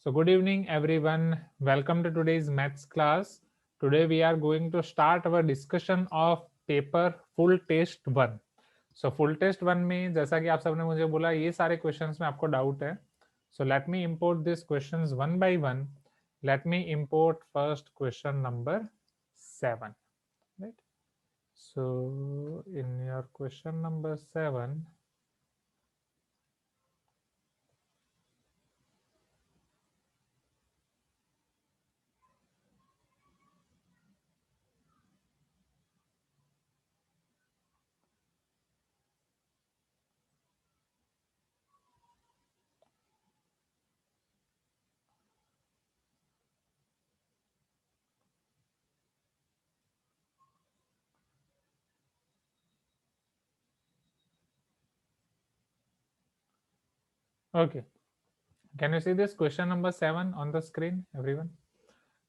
So good evening everyone. Welcome to today's maths class. Today we are going to start our discussion of paper full test 1. So full test 1 में जैसा कि आप सबने मुझे बोला ये सारे क्वेश्चंस में आपको डाउट है. So let me import these questions one by one. Let me import first question number 7. Right? So in your question number 7, okay. Can you see this question number 7 on the screen, everyone?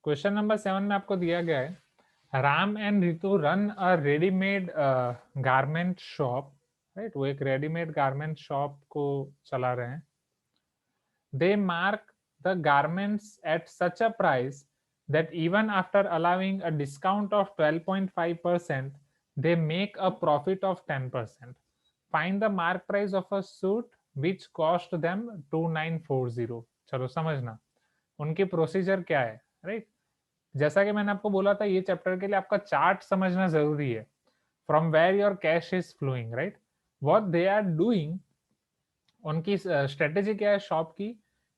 Question number 7 में आपको दिया गया है Ram and Ritu run a readymade garment shop. Right, वो एक readymade garment shop को चला रहे हैं. They mark the garments at such a price that even after allowing a discount of 12.5%, they make a profit of 10%. Find the mark price of a suit which cost them 2940. चलो समझना उनकी procedure क्या है. Right, जैसा कि मैंने आपको बोला था ये चैप्टर के लिए आपका चार्ट समझना जरूरी है. From where your cash is flowing. Right, what they are doing, उनकी स्ट्रेटेजी क्या है शॉप की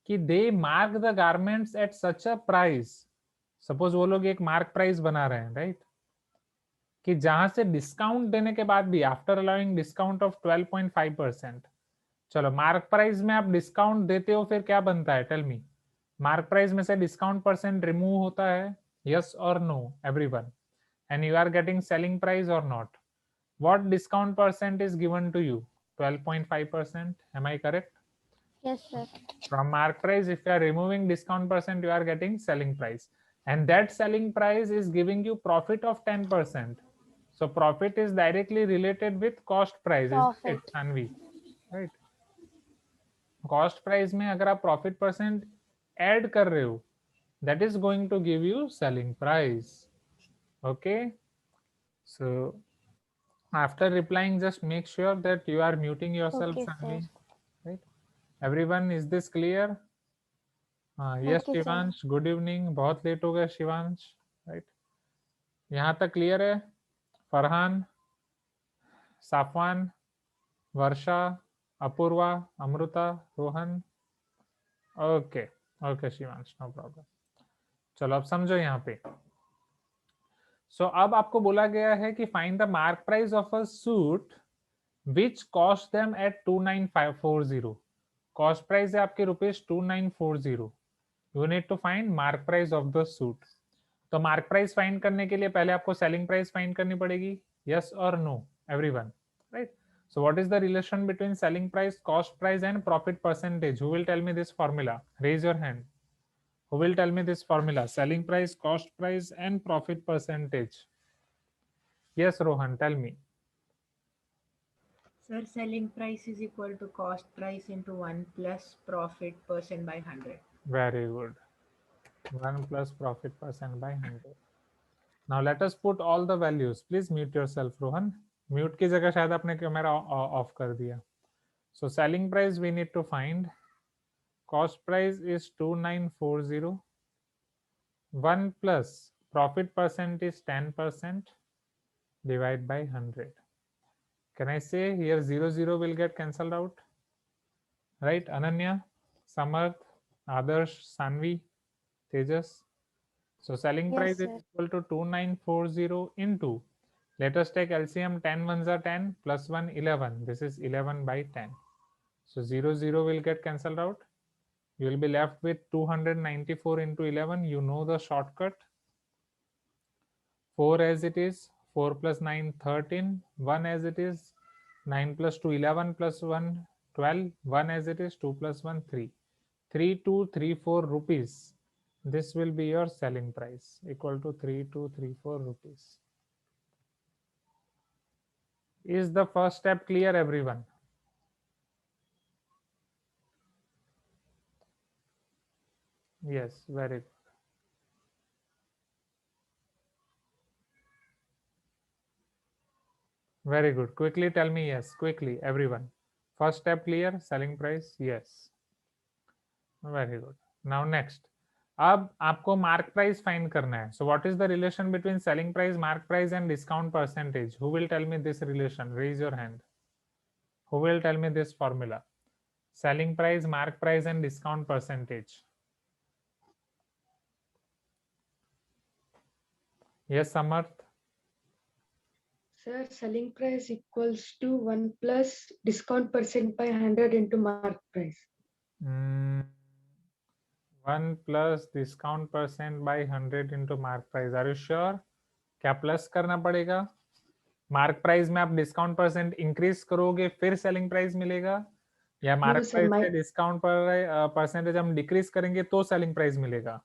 कि they mark the garments at such a price. Suppose वो लोग एक मार्क प्राइस बना रहे हैं. राइट, कि जहां से डिस्काउंट देने के बाद भी आफ्टर अलाउइंग डिस्काउंट ऑफ 12.5%. चलो मार्क प्राइस में आप डिस्काउंट देते हो फिर क्या बनता है, टेल मी. मार्क प्राइस में से डिस्काउंट परसेंट रिमूव होता है, यस और no everyone, and you are getting selling price or not. What discount percent is given to you? 12.5%. Am I correct? Yes, sir. From mark price, if you are removing discount percent, you are getting selling price. And that selling price is giving you profit of 10%. So profit is directly related with cost price, isn't it, Profit. Anvi? Right? Cost price में अगर आप profit percent add कर रहे हो, that is going to give you selling price. Okay. So after replying, just make sure that you are muting yourself, Okay, sir. Sanvi. Right? Everyone, is this clear? Yes, Okay, sir. Shivansh, good evening. बहुत late हो गया Shivansh. Right, यहाँ तक clear है? Farhan, Safwan, Varsha, Apoorva, Amrita, Rohan. Okay okay Shivansh, no problem. चलो अब समझो यहाँ पे. सो अब आपको बोला गया है कि find the mark price of a suit which cost them at 29540. Cost price है आपके rupees 2940. You need to find mark price of the suit. तो मार्क प्राइस फाइंड करने के लिए पहले आपको सेलिंग प्राइस फाइंड करनी पड़ेगी, यस और no everyone. Right, so what is the relation between selling price, cost price and profit percentage? Who will tell me this formula? Raise your hand. Who will tell me this formula? Selling price, cost price and profit percentage. Yes, Rohan, tell me. Sir, selling price is equal to cost price into 1 plus profit percent by 100. Very good. 1 plus profit percent by 100. Now let us put all the values. Please mute yourself, Rohan. Mute की जगह शायद आपने camera off कर दिया. So selling price we need to find. Cost price is 2940. 1 plus profit percent is 10%. Divide by 100. Can I say here 0 will get cancelled out? Right, Ananya, Samarth, Adarsh, Sanvi, Tejas. So selling Yes, price is sir. equal to 2940 into, let us take LCM, 10 ones are 10 plus 1 11. This is 11 by 10. So 0 will get cancelled out. You will be left with 294 into 11. You know the shortcut. 4 as it is, 4 plus 9 13, 1 as it is, 9 plus 2 11 plus 1 12, 1 as it is, 2 plus 1 3, 3234 rupees. This will be your selling price, equal to 3234 rupees. Is the first step clear, everyone? Yes, very good. Very good. Quickly tell me yes. Quickly, everyone. First step clear. Selling price. Yes. Very good. Now next. अब आपको mark price find करना है. So what is the relation between selling price, mark price and discount percentage? Who will tell me this relation? Raise your hand. Who will tell me this formula? Selling price, mark price and discount percentage. Yes, Samarth. Sir, selling price equals to 1 plus discount percent by 100 into mark price. 1 plus discount percent by 100 into mark price. Are you sure? क्या plus करना पड़ेगा? Mark price में आप discount percent increase करोगे फिर selling price मिलेगा, या mark sir, price से डिस्काउंट पर परसेंटेज हम डिक्रीज करेंगे तो सेलिंग प्राइस मिलेगा?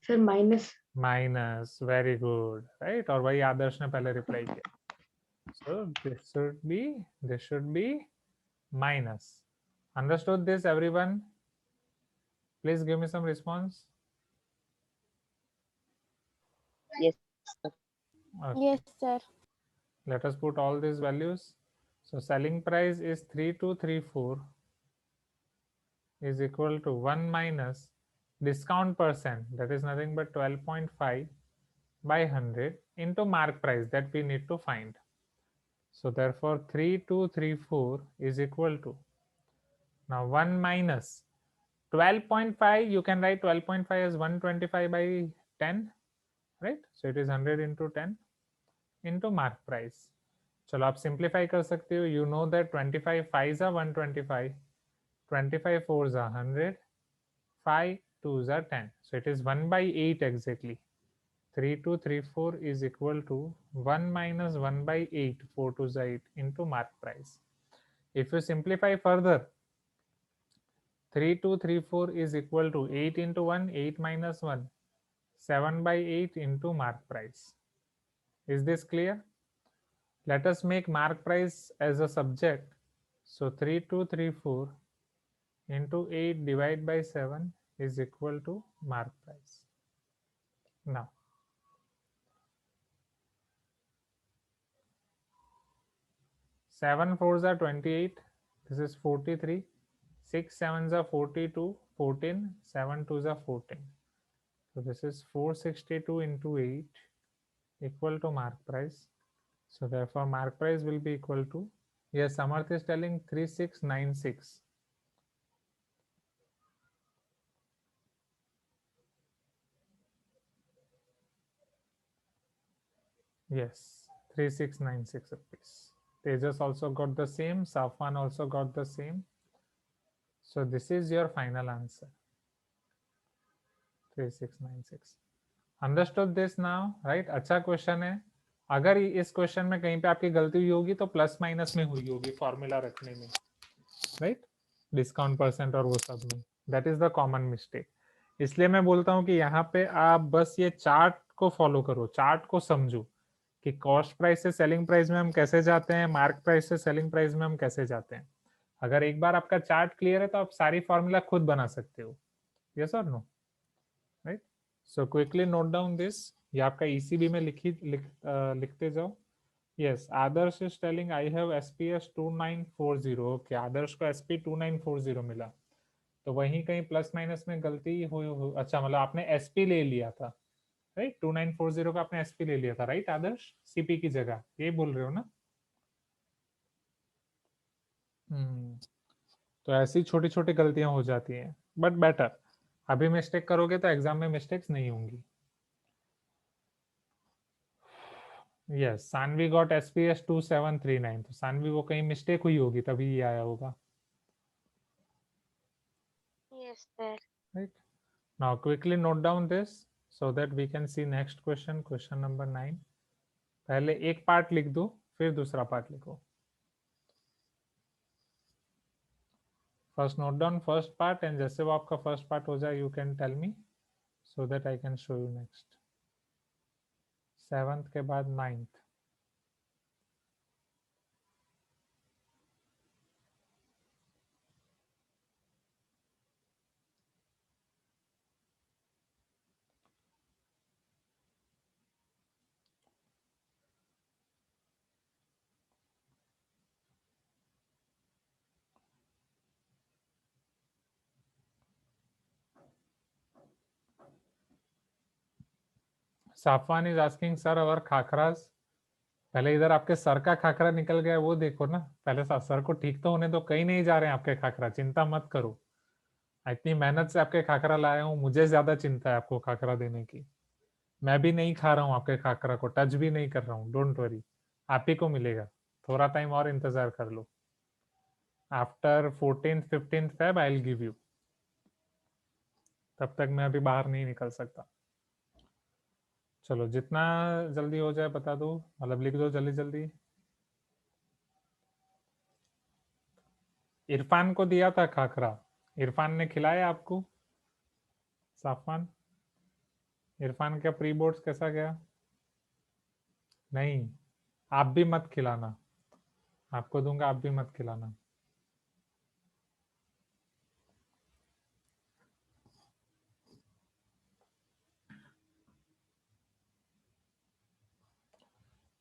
Sir minus. Minus. Very good, right. और वही आदर्श ने पहले रिप्लाई किया. So this should be minus. Understood this everyone? Please give me some response. Yes, sir. Okay. Yes, sir. Let us put all these values. So selling price is 3234 is equal to 1 minus discount percent, that is nothing but 12.5 by 100 into mark price that we need to find. So therefore 3234 is equal to, now 1 minus 12.5, you can write 12.5 as 125 by 10, right? So it is 100 into 10 into mark price. चलो आप simplify कर सकते हो. You know that 25 5s are 125, 25 4s are 100, 5 2s are 10. So it is 1 by 8 exactly. 3234 is equal to 1 minus 1 by 8, 4 2s are 8 into mark price. If you simplify further, 3234 is equal to 8 into 1, 8 minus 1, 7 by 8 into mark price. Is this clear? Let us make mark price as a subject. So 3234 into 8 divided by 7 is equal to mark price. Now, 7 4s are 28. This is 43. 6 7s are 42. 14. 7 2s are 14. So this is 462 into 8 equal to mark price. So therefore mark price will be equal to, yes, Samarth is telling 3696. Yes, 3696 rupees. Tejas also got the same. Safwan also got the same. So this is your final answer. 3696. Understood this now, right? अच्छा question है. अगर इस question में कहीं पे आपकी गलती हुई होगी तो प्लस माइनस में हुई होगी फॉर्मूला रखने में, राइट? डिस्काउंट परसेंट और वो सब में. That is the common mistake. इसलिए मैं बोलता हूँ कि यहाँ पे आप बस ये चार्ट को फॉलो करो, चार्ट को समझो कि कॉस्ट प्राइस से सेलिंग प्राइस में हम कैसे जाते हैं, मार्क प्राइस से सेलिंग प्राइस में हम कैसे जाते हैं. अगर एक बार आपका चार्ट क्लियर है तो आप सारी फॉर्मूला खुद बना सकते हो. यस और no, right? So quickly note down this. ये आपका ईसीबी में लिखते जाओ. Yes, Adarsh is telling I have SPS 2940. Okay, Adarsh को एसपी 2940 मिला. तो वहीं कहीं प्लस माइनस में गलती हुई. अच्छा, मतलब आपने एसपी ले लिया था, राइट? 2940 का आपने एसपी ले लिया था, राइट आदर्श? सीपी की जगह, ये बोल रहे हो ना? तो ऐसी छोटी छोटी गलतियां हो जाती हैं, बट बेटर. अभी मिस्टेक करोगे तो एग्जाम में मिस्टेक्स नहीं होंगी. Yes, Saanvi got SPS 2739. तो सानवी वो कहीं मिस्टेक हुई होगी तभी ये आया होगा. Yes, sir. Right. Now quickly note down this so that we can see next question, question number 9. पहले एक पार्ट लिख दो फिर दूसरा पार्ट लिखो. First note down first part and जैसे वो आपका फर्स्ट पार्ट हो जाए you can tell me so that I can show you next. 7th के बाद 9th. Safwan is asking sir our खाखरास। पहले इधर आपके सर का खाखरा निकल गया वो देखो ना, पहले सर को ठीक तो होने दो, कहीं नहीं जा रहे हैं आपके खाखरा, चिंता मत करो। इतनी मेहनत से आपके खाखरा लाया हूँ, मुझे ज्यादा चिंता है आपको खाखरा देने की। मैं भी नहीं खा रहा हूँ आपके खाखरा को, टच भी नहीं कर रहा हूँ, डोंट वरी, आप ही को मिलेगा। थोड़ा टाइम और इंतजार कर लो। After 14th 15th Feb I will give you. तब तक मैं अभी बाहर नहीं निकल सकता। चलो जितना जल्दी हो जाए बता दो, मतलब लिख दो जल्दी जल्दी। इरफान को दिया था खाखरा, इरफान ने खिलाया आपको? साफवान, इरफान का प्री बोर्ड्स कैसा गया? नहीं, आप भी मत खिलाना, आपको दूंगा, आप भी मत खिलाना।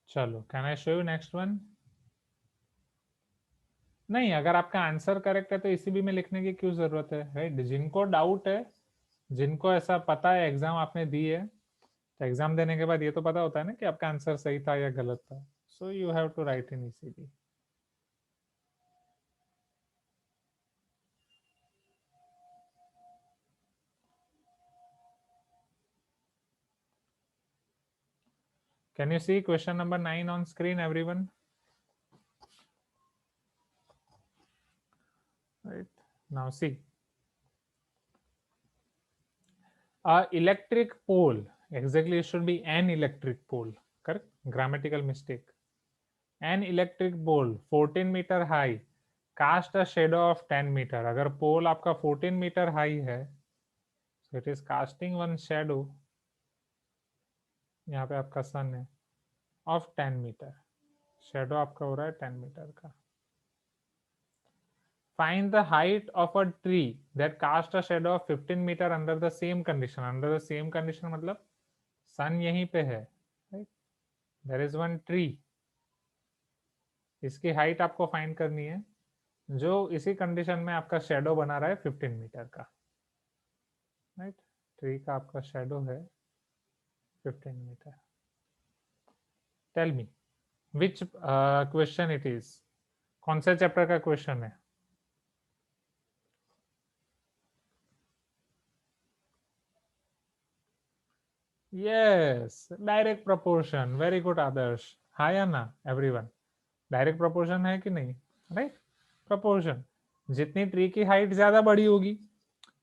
चलो can I show you next one? नहीं, अगर आपका आंसर करेक्ट है तो इसी भी में लिखने की क्यों जरूरत है, राइट? जिनको डाउट है, जिनको ऐसा पता है एग्जाम आपने दी है, तो एग्जाम देने के बाद ये तो पता होता है ना कि आपका आंसर सही था या गलत था। So you have to write in ECB. Can you see question number 9 on screen, everyone? Right. Now see. Electric pole. Exactly, it should be an electric pole. Correct? Grammatical mistake. An electric pole 14 meter high cast a shadow of 10 meter. अगर pole आपका 14 meter high है, so it is casting one shadow. यहाँ पे आपका sun है of 10 meter. Shadow आपका हो रहा है 10 meter का. Find the height of a tree that cast a shadow of 15 meter under the same condition. Under the same condition मतलब sun यहीं पे है, right? There is one tree. इसकी हाइट आपको फाइंड करनी है जो इसी कंडीशन में आपका शेडो बना रहा है 15 मीटर का, राइट? ट्री का आपका शेडो है 15 metre. Tell me which question it is, कौन से चैप्टर का क्वेश्चन है? Yes, direct proportion. Very good Adarsh. हाँ या ना एवरीवन? डायरेक्ट प्रोपोर्शन है कि नहीं, राइट? प्रोपोर्शन, जितनी ट्री की हाइट ज्यादा बड़ी होगी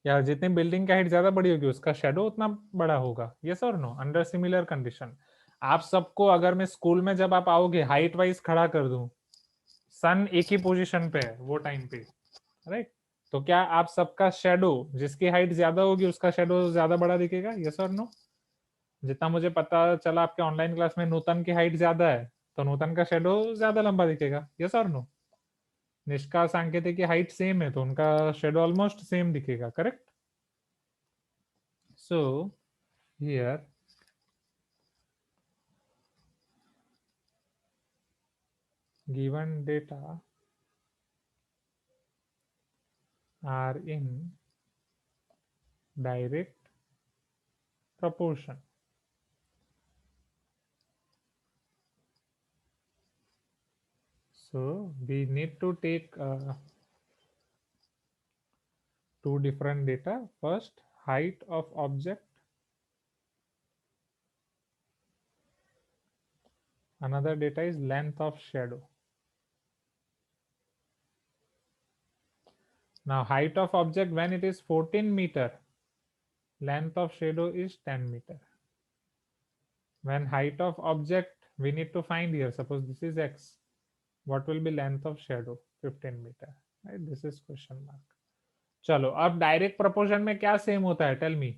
या जितनी बिल्डिंग की हाइट ज्यादा बड़ी होगी उसका शेडो उतना बड़ा होगा। यस और नो? अंडर सिमिलर कंडीशन आप सबको, अगर मैं स्कूल में जब आप आओगे हाइट वाइज खड़ा कर दूं, सन एक ही पोजीशन पे है वो टाइम पे, राइट? तो क्या आप सबका शेडो, जिसकी हाइट ज्यादा होगी उसका शेडो ज्यादा बड़ा दिखेगा? यस और नो? जितना मुझे पता चला आपके ऑनलाइन क्लास में नूतन की हाइट ज्यादा है तो नूतन का शेडो ज्यादा लंबा दिखेगा। यस और नो? निष्का सांकेतिक की हाइट सेम है तो उनका शेडो ऑलमोस्ट सेम दिखेगा, correct? So here given data are in direct proportion. So we need to take two different data. First, height of object. Another data is length of shadow. Now height of object when it is 14 meter, length of shadow is 10 meter. When height of object we need to find here, suppose this is x, what will be length of shadow? 15 meter, right? This is question mark. चलो अब direct proportion में क्या same होता है? Tell me,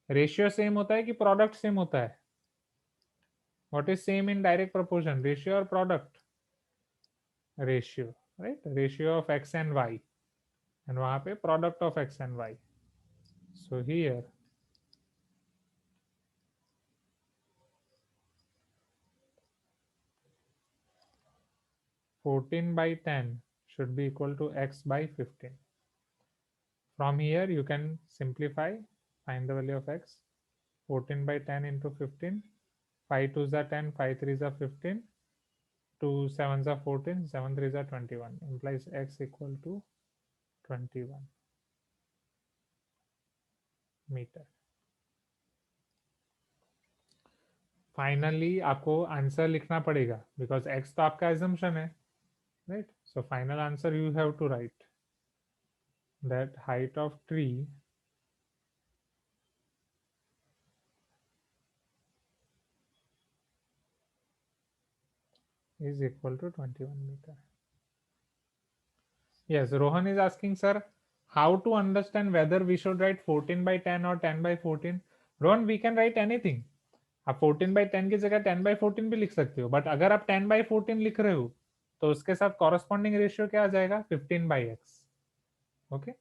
ratio same होता है कि product same होता है? What is same in direct proportion, ratio और product? Ratio, right? Ratio of X and Y, and वहां पे product of X and Y. So here (14 by 10) should be equal to x by 15. From here you can simplify, find the value of x. 14 by 10 into 15, 5 2s are 10, 5 3s are 15, 2 7s are 14, 7 3s are 21. Implies x equal to 21 मीटर. Finally आपको answer लिखना पड़ेगा because x तो आपका assumption है, right. So final answer you have to write that height of tree is equal to 21 meter. Yes, Rohan is asking, sir, how to understand whether we should write 14 by 10 or 10 by 14? Rohan, we can write anything. आप 14 by 10 की जगह 10 by 14 भी लिख सकते हो, but अगर आप 10 by 14 लिख रहे हो तो उसके साथ कॉरस्पॉन्डिंग रेशियो क्या आ जाएगा? 15 by x. ओके.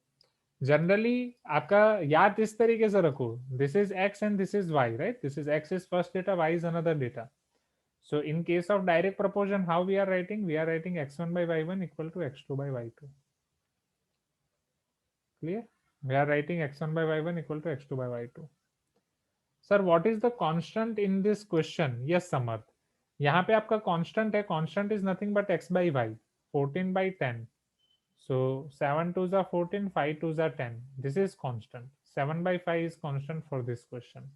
जनरली आपका याद इस तरीके से रखो, this is x and this is y, right. This is x is first data, y is another data. So in case of direct proportion, how we are writing? We are writing x1 by y1 equal to x2 by y2. Clear? We are writing x1 by y1 equal to x2 by y2. Sir, what is the constant in this question? Yes, Samarth. यहाँ पे आपका constant है. Constant is nothing but x by y. 14 by 10. So 7 2s are 14, 5 2s are 10. This is constant. 7 by 5 is constant for this question.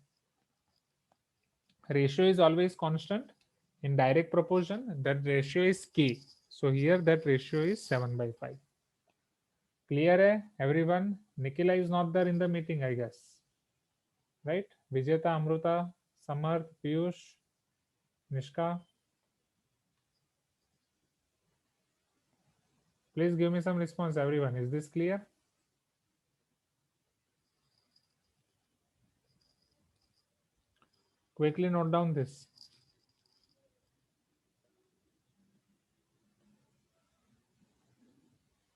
Ratio is always constant. In direct proportion, that ratio is k. So here that ratio is 7 by 5. Clear hai everyone? Nikila is not there in the meeting, I guess, right? Vijeta, Amruta, Samarth, Piyush, Nishka, please give me some response, everyone. Is this clear? Quickly note down this.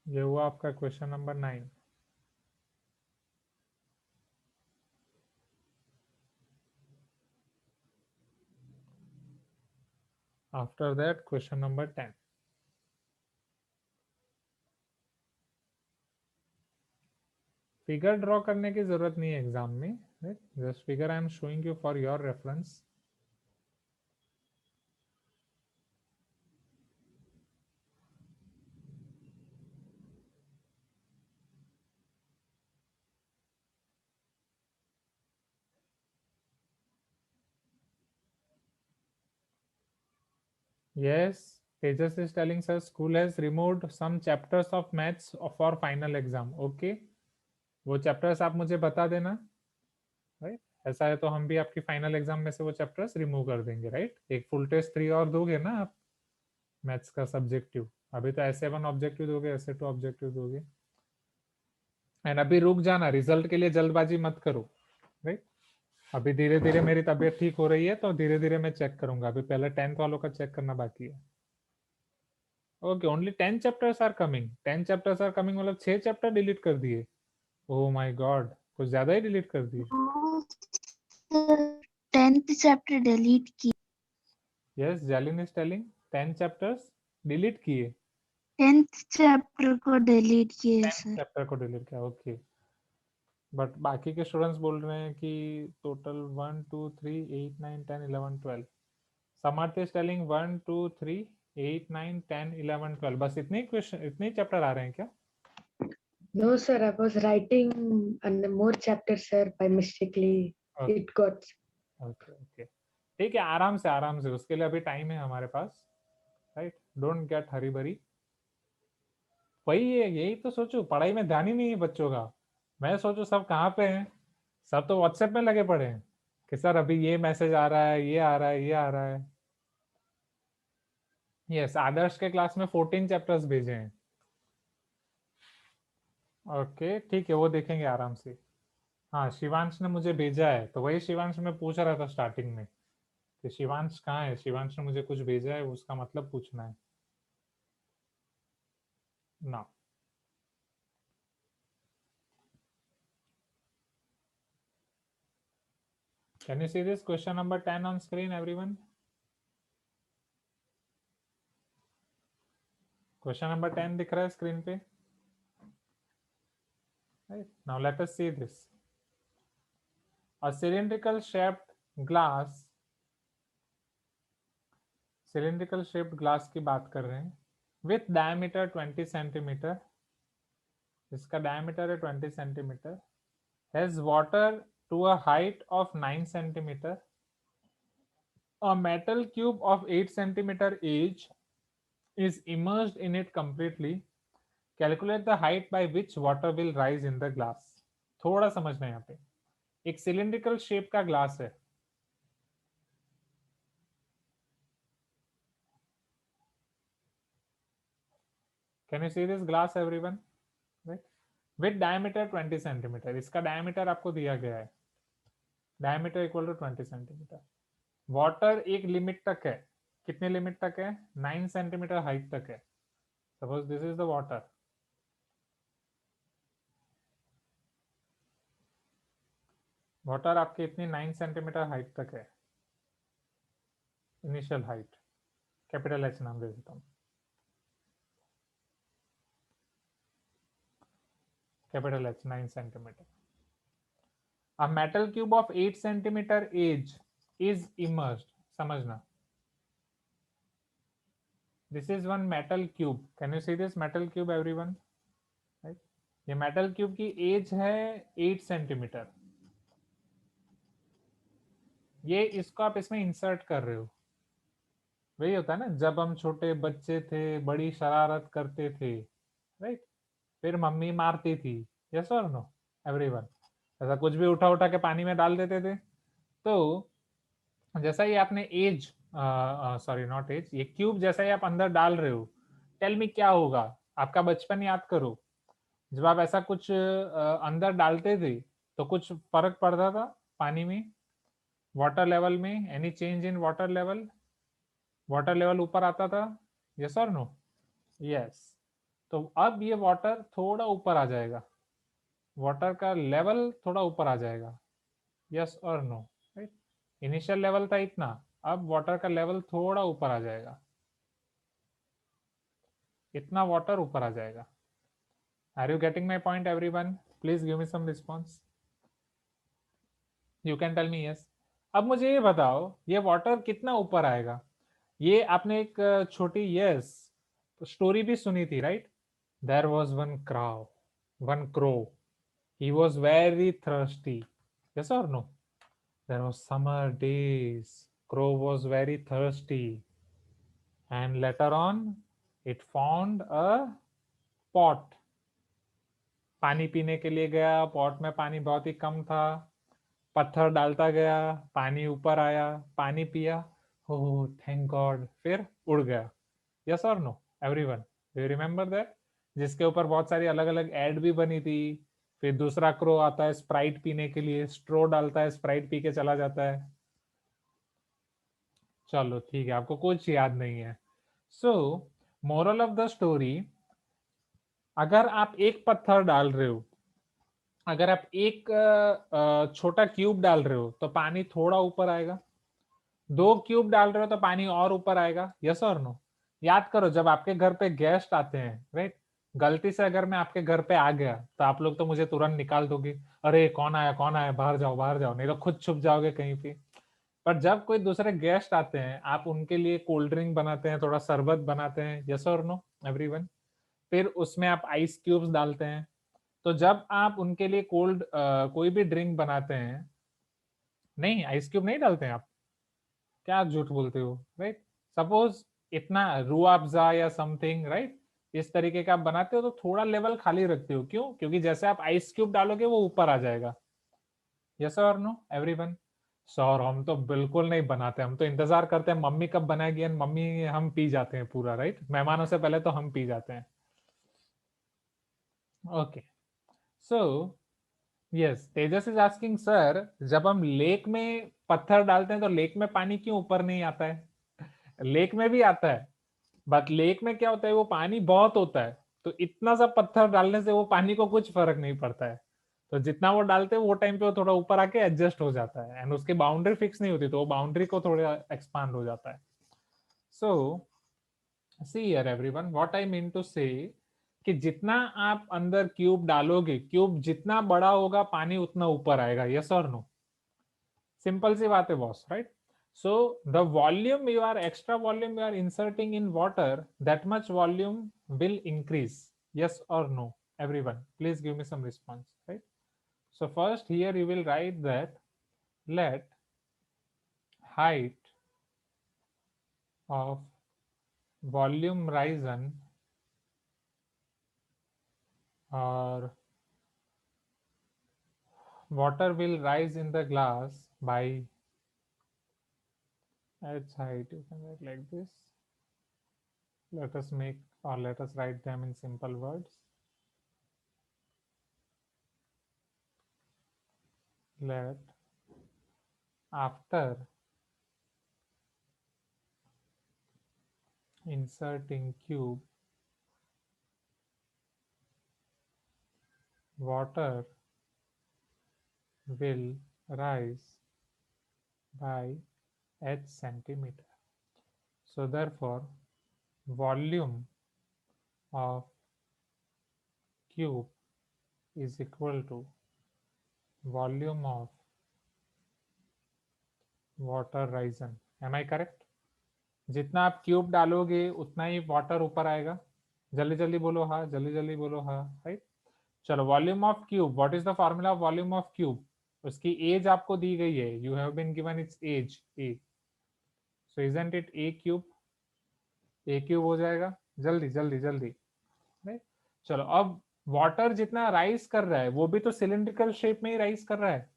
ये हुआ आपका question number 9. After that, question number 10. Figure draw करने की जरूरत नहीं है exam में, right. Just figure I am showing you for your reference. Yes, Tejas is telling us school has removed some chapters of maths for final exam. Okay, वो chapters आप मुझे बता देना, right? ऐसा है तो हम भी आपकी फाइनल एग्जाम में से वो चैप्टर्स रिमूव कर देंगे, राइट. एक फुल टेस्ट 3 और दोगे ना आप मैथ्स का सब्जेक्टिव. अभी तो ऐसे 1 ऑब्जेक्टिव दोगे, ऐसे 2 ऑब्जेक्टिव दोगे. एंड अभी रुक जाना, रिजल्ट के लिए जल्दबाजी मत करो, राइट. अभी धीरे धीरे मेरी तबीयत ठीक हो रही है तो धीरे धीरे मैं चेक करूंगा. अभी पहले 10th वालों का चेक करना बाकी है. Okay, only 10 chapters are coming. 10 chapters are coming मतलब 6 चैप्टर डिलीट कर दिए. ओह माय गॉड, कुछ ज्यादा ही डिलीट कर दिए. 10th चैप्टर डिलीट किए. यस, जालिन इज टेलिंग 10 चैप्टर्स डिलीट किए. 10th चैप्टर को डिलीट किए 10th सर. चैप्टर को डिलीट किया. ओके, बट बाकी के स्टूडेंट्स बोल रहे हैं कि टोटल 1 2 3 8 9 10 11 12. Samarth is telling 1 2 3 8 9 10 11 12. बस इतने क्वेश्चन, इतने चैप्टर आ रहे हैं क्या? No, sir. I was writing and more chapters, sir. By mistakenly, Okay. it got. Okay okay, ठीक है. आराम से आराम से, उसके लिए अभी टाइम है हमारे पास, राइट. डोंट गेट हरी बरी. वही है, यही तो सोचो, पढ़ाई में ध्यान ही नहीं है बच्चों का. मैं सोचो सब कहाँ पे हैं. सब तो व्हाट्सएप में लगे पड़े हैं कि सर अभी ये मैसेज आ रहा है, ये आ रहा है, ये आ रहा है. यस, आदर्श के क्लास में 14 चैप्टर्स भेजे हैं. ओके ठीक है, वो देखेंगे आराम से. हाँ, शिवांश ने मुझे भेजा है, तो वही शिवांश में पूछ रहा था स्टार्टिंग में कि शिवांश कहाँ है. शिवांश ने मुझे कुछ भेजा है, उसका मतलब पूछना है ना. Can you see this question number 10 on screen, everyone? Question number 10 दिख रहा है स्क्रीन पे, right? Now let us see this. A cylindrical shaped glass cylindrical shaped glass की बात कर रहे हैं विथ डायमीटर 20 सेंटीमीटर, इसका डायमीटर है 20 centimetre, has water to a height of 9 centimetre, a metal cube of 8 centimeter age is immersed in it completely, calculate the height by which water will rise in the glass. थोड़ा समझना है यहाँ पे, एक cylindrical shape का glass है, can you see this glass everyone, right, with diameter 20 centimetre, इसका diameter आपको दिया गया है, diameter equal to 20 centimetre, water एक लिमिट तक है, कितने लिमिट तक है, 9 सेंटीमीटर हाइट तक है, suppose this is the water, water आपके इतनी 9 सेंटीमीटर हाइट तक है, इनिशियल हाइट, कैपिटल एच नाम दे देता हूँ, capital H 9 centimetre, a metal cube of 8 centimeter age is immersed, समझना, this is one metal cube, can you see this metal cube everyone, right, ये metal cube की as है 8 centimetre, ये इसको आप इसमें इंसर्ट कर रहे हो, वही होता है ना जब हम छोटे बच्चे थे बड़ी शरारत करते थे, राइट, फिर मम्मी मारती थी, यस और नो एवरीवन, ऐसा कुछ भी उठा उठा के पानी में डाल देते थे, तो जैसा ही आपने एज सॉरी नॉट एज, ये क्यूब जैसा ही आप अंदर डाल रहे हो, टेल मी क्या होगा, आपका बचपन याद करो, जब आप ऐसा कुछ अंदर डालते थे तो कुछ फर्क पड़ता था पानी में, वाटर लेवल में, any change in water level, water level ऊपर आता था, यस और नो, यस, तो अब ये वाटर थोड़ा ऊपर आ जाएगा, वाटर का लेवल थोड़ा ऊपर आ जाएगा, यस और नो, राइट, इनिशियल लेवल था इतना, अब वाटर का लेवल थोड़ा ऊपर आ जाएगा, इतना वाटर ऊपर आ जाएगा, are you getting my point everyone, please give me some response, you can tell me yes, अब मुझे ये बताओ ये वाटर कितना ऊपर आएगा, ये आपने एक छोटी यस स्टोरी भी सुनी थी, right, there was one crow, he was very thirsty, yes or no, there was summer days, crow was very thirsty, and later on it found a pot, पानी पीने के लिए गया, पॉट में पानी बहुत ही कम था, पत्थर डालता गया, पानी ऊपर आया, पानी पिया, ओह थैंक गॉड, फिर उड़ गया, यस और no everyone, do you remember that, जिसके ऊपर बहुत सारी अलग अलग एड भी बनी थी, फिर दूसरा क्रो आता है स्प्राइट पीने के लिए, स्ट्रो डालता है, स्प्राइट पी के चला जाता है, चलो ठीक है, आपको कुछ याद नहीं है, सो मोरल ऑफ द स्टोरी, अगर आप एक पत्थर डाल रहे हो, अगर आप एक छोटा क्यूब डाल रहे हो तो पानी थोड़ा ऊपर आएगा, 2 क्यूब डाल रहे हो तो पानी और ऊपर आएगा, यस और नो, याद करो जब आपके घर पे गेस्ट आते हैं, राइट, गलती से अगर मैं आपके घर पे आ गया तो आप लोग तो मुझे तुरंत निकाल दोगे, अरे कौन आया, बाहर जाओ, नहीं तो खुद छुप जाओगे कहीं पे, पर जब कोई दूसरे गेस्ट आते हैं आप उनके लिए कोल्ड ड्रिंक बनाते हैं, थोड़ा शरबत बनाते हैं, यस और नो एवरीवन, फिर उसमें आप आइस क्यूब्स डालते हैं, तो जब आप उनके लिए कोई भी ड्रिंक बनाते हैं, नहीं आइस क्यूब नहीं डालते हैं आप, क्या झूठ बोलते हो, राइट, सपोज इतना रूह अफ़ज़ा या समथिंग, राइट, इस तरीके का आप बनाते हो तो थोड़ा लेवल खाली रखते हो, क्यों, क्योंकि जैसे आप आइस क्यूब डालोगे वो ऊपर आ जाएगा, यस और नो एवरीवन, सर हम तो बिल्कुल नहीं बनाते, हम तो इंतजार करते हैं मम्मी कब बनाएगी, मम्मी हम पी जाते हैं पूरा, राइट, मेहमानों से पहले तो हम पी जाते हैं, okay, so yes, Tejas is asking sir, जब हम लेक में पत्थर डालते हैं तो लेक में पानी क्यों ऊपर नहीं आता है, लेक में भी आता है, बट लेक में क्या होता है वो पानी बहुत होता है, तो इतना सा पत्थर डालने से वो पानी को कुछ फर्क नहीं पड़ता है, तो जितना वो डालते हैं वो टाइम पे वो थोड़ा ऊपर आके एडजस्ट हो जाता है, एंड उसकी बाउंड्री फिक्स नहीं होती, तो वो बाउंड्री को थोड़ा एक्सपांड हो जाता है, so see here everyone, what I mean to say, कि जितना आप अंदर क्यूब डालोगे, क्यूब जितना बड़ा होगा पानी उतना ऊपर आएगा, यस और नो, सिंपल सी बात है boss, right, So the volume you are extra volume you are inserting in water, that much volume will increase. Yes or no? Everyone, please give me some response, right? So first here you will write that let height of volume risen or water will rise in the glass by h height. You can write like this. Let us make or let us write them in simple words. Let after inserting cube, water will rise by h centimeter. So therefore volume of cube is equal to volume of water risen. Am I correct? जितना आप cube डालोगे उतना ही water ऊपर आएगा. जल्दी जल्दी बोलो हाँ, जल्दी जल्दी बोलो हाँ, राइट. चलो volume of cube, what is the formula of volume of cube? उसकी एज आपको दी गई है, you have been given its edge A. So isn't it a cube? A cube हो जाएगा. जल्दी जल्दी जल्दी, राइट. चलो अब वाटर जितना राइज कर रहा है वो भी तो सिलिंड्रिकल शेप में ही राइज कर रहा है,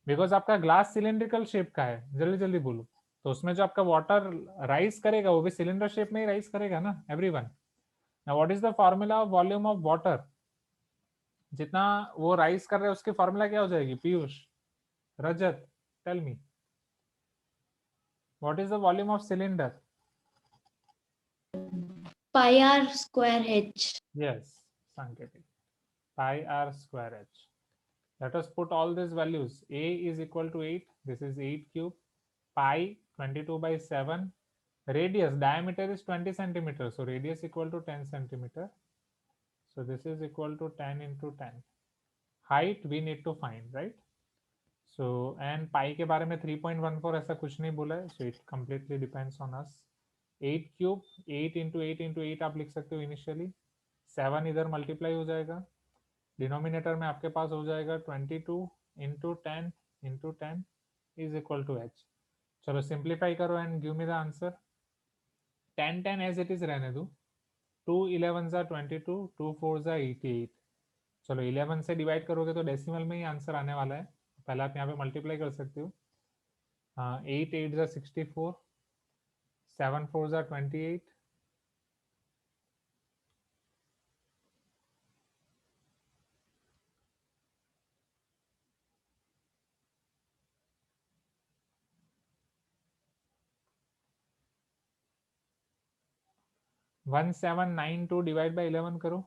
बिकॉज आपका ग्लास सिलिंड्रिकल शेप का है. जल्दी जल्दी बोलो. तो उसमें जो आपका वाटर राइज करेगा वो भी सिलेंडर शेप में ही राइज करेगा ना everyone. Now what is the formula of volume of water? जितना वो राइज कर रहा है उसकी फॉर्मूला क्या हो जाएगी? Piyush, Rajat, tell me what is the volume of cylinder? pi r square h. Yes, Sanketik. Pi r square h. Let us put all these values. A is equal to 8. This is 8 cube. Pi 22 by 7. Radius, diameter is 20 centimeters. So radius equal to 10 centimeter. So this is equal to 10 into 10. Height we need to find, right? So and pi के बारे में 3.14 ऐसा कुछ नहीं बोला है. So it completely depends on us. 8 cube 8 into 8 into 8 आप लिख सकते हो इनिशियली. 7 इधर मल्टीप्लाई हो जाएगा. डिनोमिनेटर में आपके पास हो जाएगा 22 into 10 into 10 is equal to h. चलो सिंप्लीफाई करो and give me the answer. 10 10 as it is रहने दो. 2 11 जा 22, 2 4 जा 88. चलो 11 से डिवाइड करोगे तो डेसिमल में ही आंसर आने वाला है. पहले आप यहाँ पे मल्टीप्लाई कर सकते हो. 8 8 जा 64, 7 4 जा 28, 1792 डिवाइड बाय 11 करो.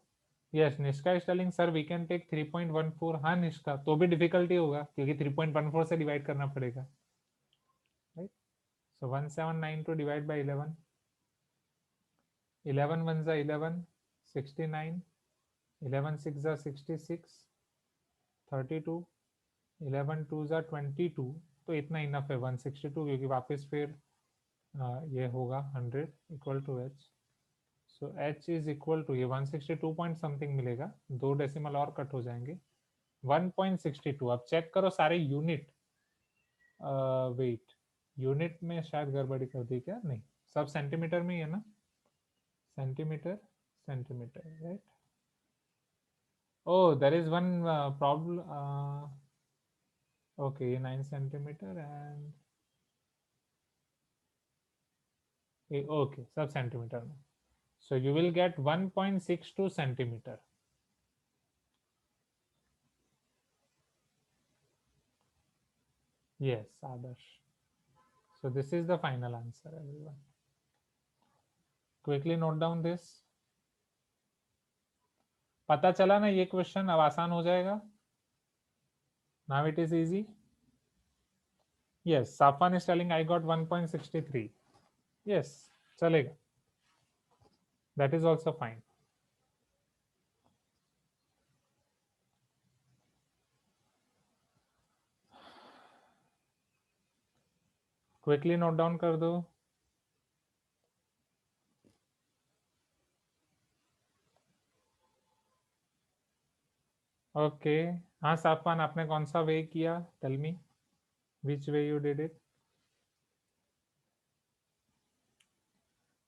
Yes, Nishka is telling sir we can take 3.14. हाँ निष्का, तो भी डिफिकल्टी होगा क्योंकि 3.14 से डिवाइड करना पड़ेगा, राइट. So 1792 divide by 11. 11 1 जा 11, 69, 11 6 जा 66, 32, 11 2 जा 22. तो इतना इनफ है 162, क्योंकि वापस फिर ये होगा 100 equal to h. So h is equal to ये 162 पॉइंट समथिंग मिलेगा. 2 डेसिमल और कट हो जाएंगे. 1.62. अब चेक करो सारे यूनिट. वेट, यूनिट में शायद गड़बड़ी कर दी क्या? नहीं, सब सेंटीमीटर में ही है ना. Centimetre centimetre, right. Oh there is one problem. Okay, ये 9 सेंटीमीटर एंड ओके सब सेंटीमीटर में. So you will get 1.62 centimeter. Yes, Adarsh. So this is the final answer, everyone. Quickly note down this. पता चला ना ये question अब आसान हो जाएगा. Now it is easy. Yes, Safwan is telling I got 1.63. Yes, चलेगा. That is also fine. Quickly note down कर दो। ओके, हाँ साफवान, आपने कौन सा वे किया? Tell me which way you did it.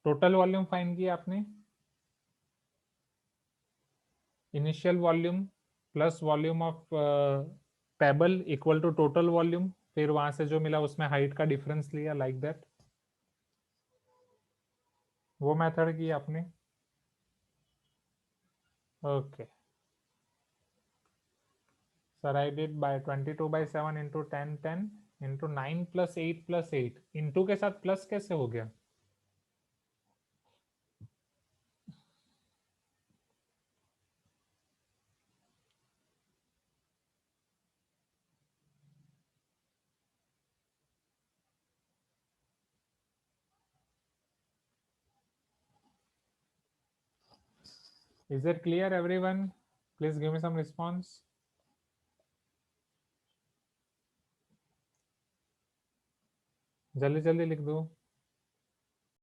Total volume find किया आपने? Initial volume plus volume of pebble equal to total volume, फिर वहां से जो मिला उसमें हाइट का डिफरेंस लिया, लाइक दैट। वो मेथड की आपने? Okay sir, I did bye 22/7 into 10 into 9 + 8 + 8 into के साथ प्लस कैसे हो गया? Is it clear everyone? Please give me some response. जल्दी जल्दी लिख दो।